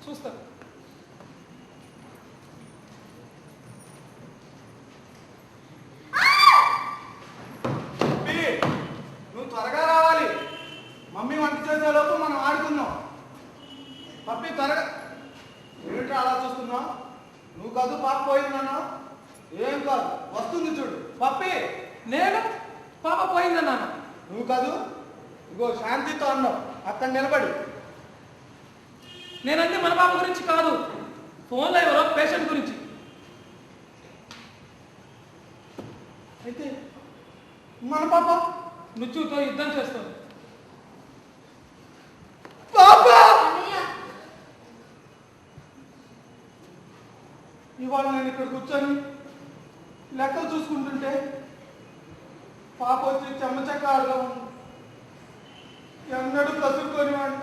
చూస్తాను. నువ్వు త్వరగా రావాలి. మమ్మీ వంట చేసేలోపు మనం ఆడుకుందాం. పప్పి త్వరగా. ఏంటి అలా చూస్తున్నావు? నువ్వు కాదు పాప పోయిందన్నా. ఏం కాదు, వస్తుంది చూడు. పప్పి నేను పాప పోయిందన్నాను. నువ్వు కాదు, ఇగో శాంతితో అన్నావు. అక్కడ నిలబడి. నేనంటే మన పాప గురించి కాదు, ఫోన్లో ఎవరో పేషెంట్ గురించి. అయితే మన పాప నుచ్చుతో యుద్ధం చేస్తాను. పాప అన్నయ్య ఇవాళ నేను ఇక్కడ కూర్చొని లెక్కలు చూసుకుంటుంటే పాప వచ్చి చెమ్మచక్క ఆడగా ఉంది. ఎన్నడూ కసురుకొని వాడు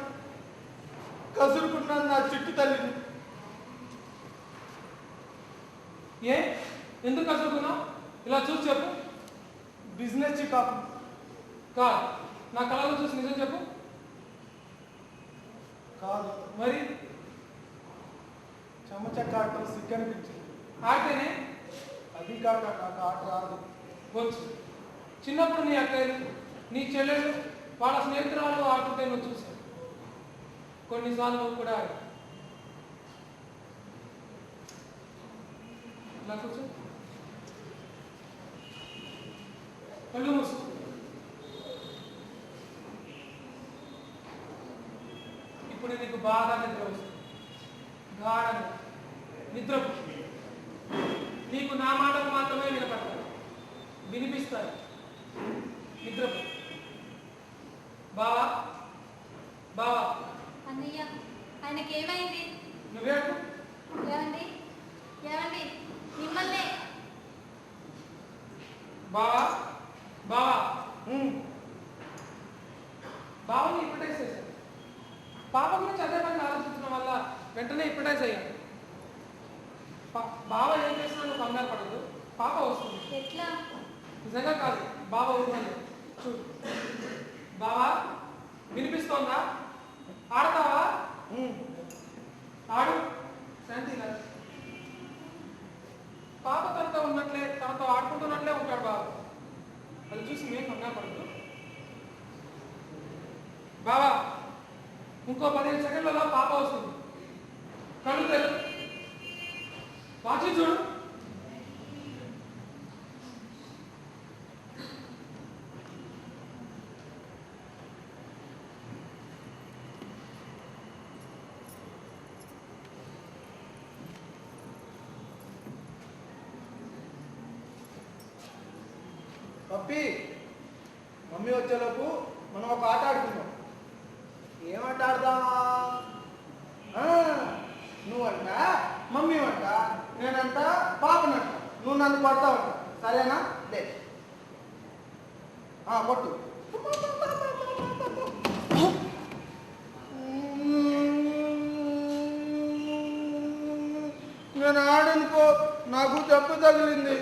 కసురుకున్నాను నా చిట్టు తల్లిని. ఏ ఎందుకు కసురుకున్నావు? ఇలా చూసి చెప్పు. బిజినెస్ చికాకు కాదు, నా కళలో చూసి నిజం చెప్పు. కాదు, మరి చెమ్మచక్క ఆడటం సిగ్గనిపించింది. ఆడితేనే అది కాక నాకు ఆట రాదు. వచ్చు. చిన్నప్పుడు నీ అక్కయ్యలు, నీ చెల్లెళ్ళు, వాళ్ళ స్నేహితురాలు ఆడుతుంటే నువ్వు చూసావు. కొన్నిసార్లు నువ్వు కూడా ఆడు. ఇలా కూర్చో. కళ్ళు మూసు. ఇప్పుడు నీకు బాగా నిద్ర వస్తుంది. గాఢంగా నిద్రపు. నీకు నా మాటలు మాత్రమే వినపడతాయి, వినిపిస్తాయి. నిద్రపు. బావా బావా. అన్నయ్య ఆయనకి ఏమైంది? నువ్వేడు. ఏమండి ఏమండి మిమ్మల్ని బావా బావా. బావని ఇప్పటైజ్ చేశాను. పాప గురించి అదే పని ఆలోచించడం వల్ల వెంటనే ఇప్పటైజ్ అయ్యాను. బావ ఏం చేసినా నువ్వు కంగారు పడదు, పాప వస్తుంది. ఎట్లా? నిజంగా కాదు, బావ ఊహలే. చూడు బావా, వినిపిస్తోందా? ఆడతావా? ఆడు. శాంతి గారు పాప తనతో ఉన్నట్లే, తనతో ఆడుకుంటున్నట్లే ఉంటాడు బావ. అది చూసి మేము కంగారు పడదు. బావా, ఇంకో 15 సెకండ్లలో పాప వస్తుంది. కళ్ళు తెలు. వాచి చూడు. పప్పి, మమ్మీ వచ్చేలోపు మనం ఒక ఆట ఆడుకుందాం. ఏమంట ఆడదాం? నువ్వంట మమ్మీ అంట, నేనంట పాపనంట. నువ్వు నన్ను కొడతావంట, సరేనా? లే కొట్టు. నేను ఆడనుకో, నాకు దెబ్బ తగిలింది.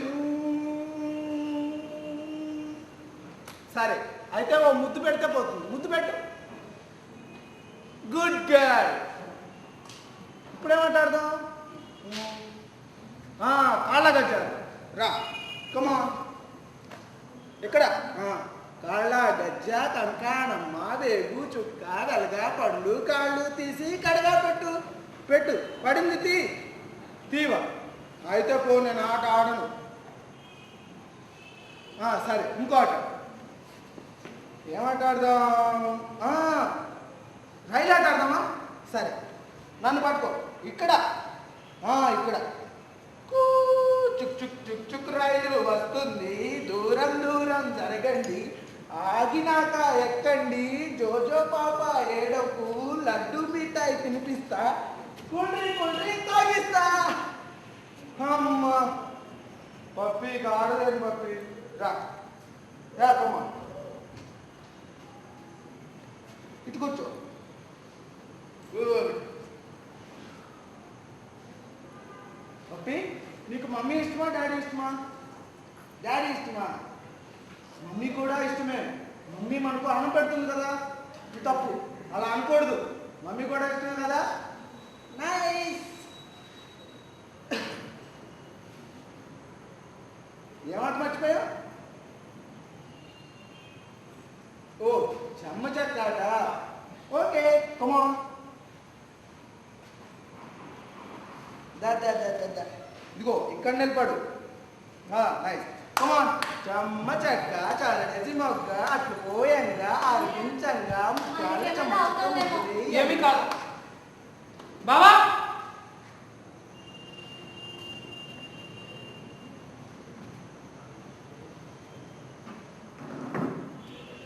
సరే అయితే ఓ ముద్దు పెడితే పోతుంది. ముద్దు పెట్టు. Good girl. ఇప్పుడేమంటాడదాం? కాళ్ళ గజ్జాలు రా. కమా ఇక్కడ కాళ్ళ గజ్జ, కంకాణమ్మ, వేగు, చుక్క, వెలగా, పండ్లు, కాళ్ళు తీసి కడగా పెట్టు. పెట్టు. పడింది తీవా. అయితే పో, నేను ఆట ఆడను. సరే ఇంకో ఆట. ఏమాట ఆడదాం? రైలు ఆట ఆడదామా? సరే నన్ను పట్టుకో. ఇక్కడ ఇక్కడ చుక్ చుక్ చుక్ చుక్ రైలు వస్తుంది, దూరం దూరం జరగండి, ఆగినాక ఎక్కండి, జోజో పాప ఏడకు, లడ్డు మిఠాయి తినిపిస్తా, కూల్ తాగిస్తా. అమ్మ పప్పి ఆడలేదు. పప్పి రా కమ్మా, ఇటు కూర్చో. పప్పి, నీకు మమ్మీ ఇష్టమా డాడీ ఇష్టమా? డాడీ ఇష్టమా? మమ్మీ కూడా ఇష్టమే. మమ్మీ మనకు అన్నం పెడుతుంది కదా, ఇది తప్పు. అలా అనకూడదు. మమ్మీ కూడా ఇష్టమే కదా. నైస్. ఏమాట మర్చిపోయా? ఓ చెమ్మ చెక్కాట. Okay come on. ఇదిగో ఇక్కడ నిలబడు. నైస్ కమాన్. చెమ్మ చెక్క చల్లటి మొగ్గ అట్లు పోయంగా ఆర్పించంగా ముక్కాలు చెమ్మ ఏమి కాదు బావా.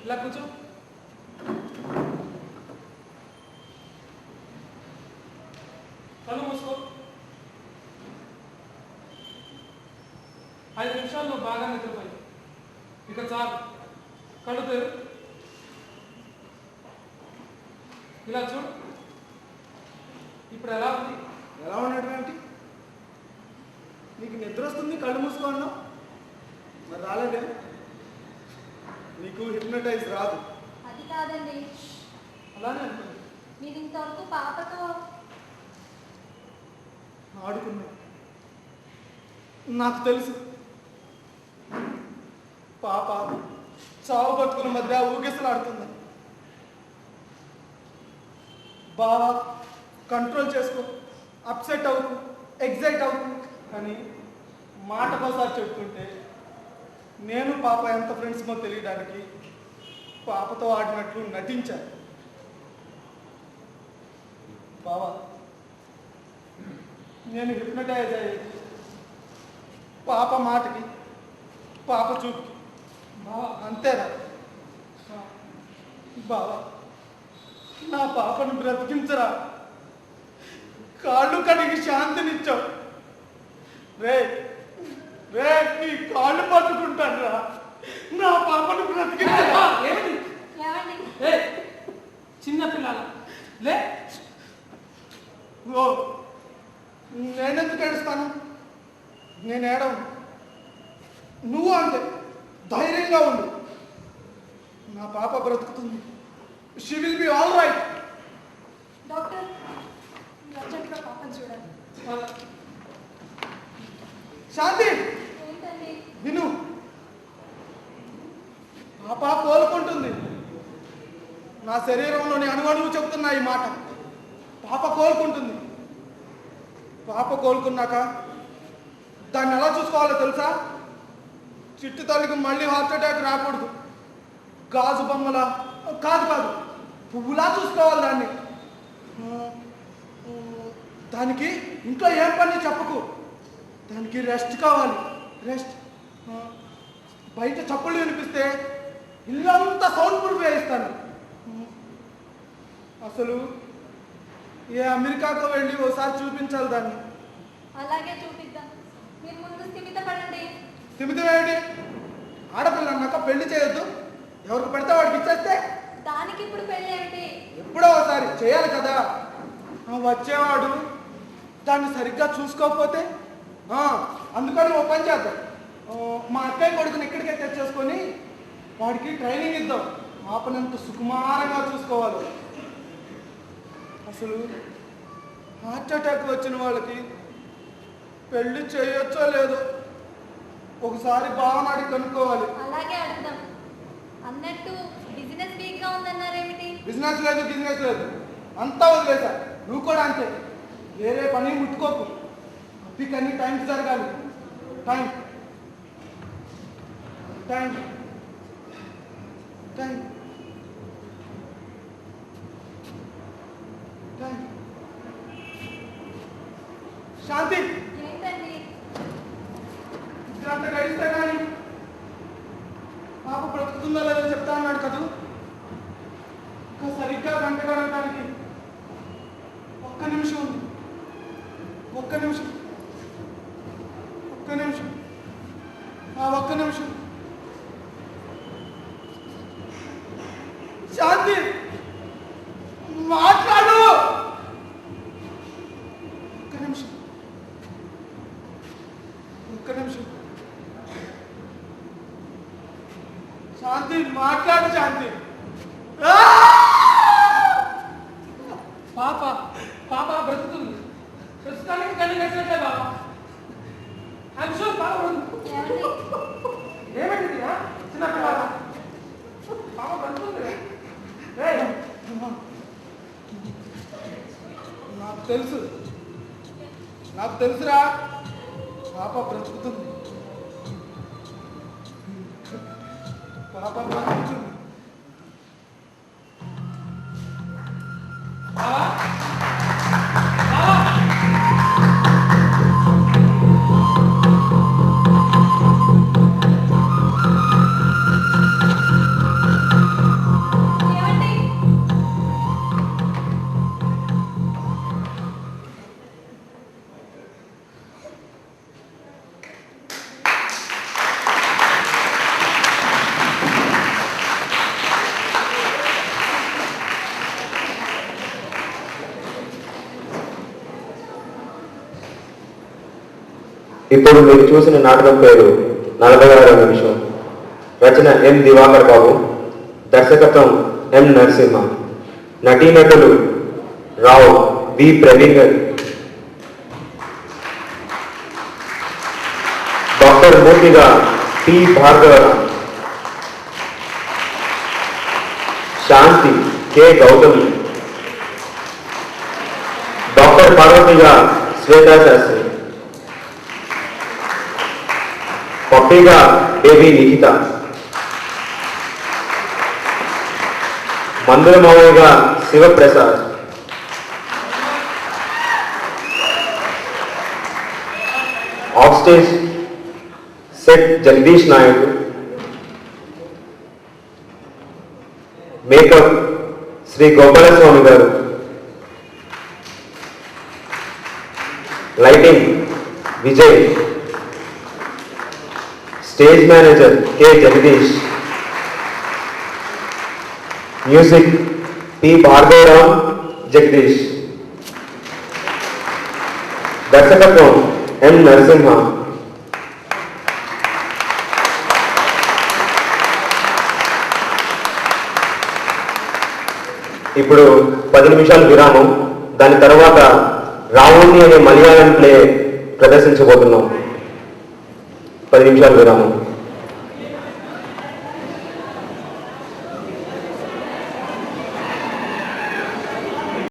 ఇలా కూర్చో. కళ్ళు మూసుకో. 5 నిమిషాల్లో బాగా నిద్రపోయి ఇక చాలు. కళ్ళు తెరు. ఇలా చూడు. ఇప్పుడు ఎలా ఉంది? ఎలా ఉన్నాడు ఏంటి? నీకు నిద్ర వస్తుంది కళ్ళు మూసుకున్నావు మరి రాలేదే? నీకు హిప్నటైజ్ రాదు. అది కాదండి, అలానే అనుకుంది. మీరు ఇంతవరకు పాపతో ఆడుకున్నావు. నాకు తెలుసు పాప చావు బతుకుల మధ్య ఊగిసలాడుతుంది. బాగా కంట్రోల్ చేసుకో, అప్సెట్ అవ్వకు, ఎగ్జైట్ అవ్వకు అని మాటకోసారి చెప్తుంటే నేను పాప ఎంత ఫ్రెండ్స్మో తెలియడానికి పాపతో ఆడినట్లు నటించాను. బావా నేను హిప్నటైజ్ అయ్యేది పాప మాటకి, పాప చూపుకి. బావా అంతేనా? బావా నా పాపను బ్రతికించరా. కాళ్ళు కడిగి శాంతినిచ్చావు. రే రే నీ కాళ్ళు పట్టుకుంటాను రా. నా పాపను బ్రతికించరా. ఏమిటి? ఏమండి? చిన్న పిల్లల లే. ఓ నేనెందుకు ఏడుస్తాను? నేను ఏడవను. నువ్వు అంతే ధైర్యంగా ఉండు. నా పాప బ్రతుకుతుంది. She will be all right. Doctor అర్జెంట్గా పాపని చూడాలి. శాంతి ఏంటండి? విను. పాప కోలుకుంటుంది. నా శరీరంలోని అణువణువు చెబుతున్నా ఈ మాట. పాప కోలుకుంటుంది. పాప కోలుకున్నాక దాన్ని ఎలా చూసుకోవాలో తెలుసా? చిట్టు తల్లికి మళ్ళీ హార్ట్ అటాక్ రాకూడదు. గాజు బొమ్మలా కాదు పువ్వులా చూసుకోవాలి దాన్ని. దానికి ఇంట్లో ఏం పని చెప్పకు. దానికి రెస్ట్ కావాలి. రెస్ట్. బయట చప్పుళ్ళు వినిపిస్తే ఇల్లంతా సౌండ్ ప్రూఫ్ వేయిస్తాను. అసలు ఏ అమెరికాకు వెళ్ళి ఓసారి చూపించాలి దాన్ని. అలాగే చూపిద్దాం. మీరు ముందు స్థిమితపడండి. స్థిమితం ఏమిటి? ఆడపిల్ల అన్నాక పెళ్లి చేయొద్దు. ఎవరికి పెడితే వాడికి ఇచ్చేస్తే దానికి ఇప్పుడు పెళ్ళి ఏమిటి? ఎప్పుడో ఒకసారి చేయాలి కదా. వచ్చేవాడు దాన్ని సరిగ్గా చూసుకోకపోతే అందుకని ఓ పని చేద్దాం. మా అక్కయ్య కొడుకుని ఇక్కడికే తెచ్చేసుకొని వాడికి ట్రైనింగ్ ఇద్దాం. పాపనంత సుకుమారంగా చూసుకోవాలి. అసలు హార్ట్ అటాక్ వచ్చిన వాళ్ళకి పెళ్లి చేయొచ్చో లేదో ఒకసారి బావనాడి కనుక్కోవాలి. అలాగే అడుగుదాం. అన్నట్టు బిజినెస్ వీక్ గా ఉందన్నారేమిటి? బిజినెస్ లేదు అంతా వదిలేసా. నువ్వు కూడా అంతే. వేరే పని ముట్టుకోకు. అప్పికి అన్ని టైంకి జరగాలి. Time time time time. Shanti ఏంటండి? గంట గడిస్తే కానీ పాప బ్రతుకుతుందో లేదో చెప్తా అన్నాడు కదూ. సరిగ్గా గంట గడవడానికి ఒక్క నిమిషం ఉంది. ఒక్క నిమిషం ఒక్క నిమిషం. శాంతి మాట్లాడు. ఒక్క నిమిషం శాంతి మాట్లాడు. శాంతి పాప బ్రతుకుతుంది. పుస్తకానికి కన్ను కట్టినట్లే బాబా. ఐఎమ్ షూర్ బాగా ఏమంటుంది చిన్న పిల్లల బాబా బ్రతుకుంది. నాకు తెలుసురా, పాప బ్రతుకుతుంది. పాప బ్రతుకుతుంది. ఇప్పుడు మీరు చూసిన నాటకం పేరు 46వ నిమిషం. రచన ఎం దివాకర్ బాబు, దర్శకత్వం ఎం నరసింహ. నటీనటులు రావు బి ప్రవీణ్, డాక్టర్ మూర్తిగా P Bhargavarao, Shanti K Gautami, doctor పార్వతిగా శ్వేతా శాస్త్రి, పప్పిగా బేబీ నిఖిత, మందుల మావయ్యగా Shivaprasad, off stage set Jagadish Naidu, makeup Sri Gopalaswamy garu, lighting Vijay, stage manager K Jagadish, music P Bhargavarao Jagadish, దర్శకత్వం ఎం నరసింహ. ఇప్పుడు 10 నిమిషాలు విరామం. దాని తర్వాత రావుణ్ణి అనే మలయాళం ప్లే ప్రదర్శించబోతున్నాం. 10 నిమిషాలు విరామం.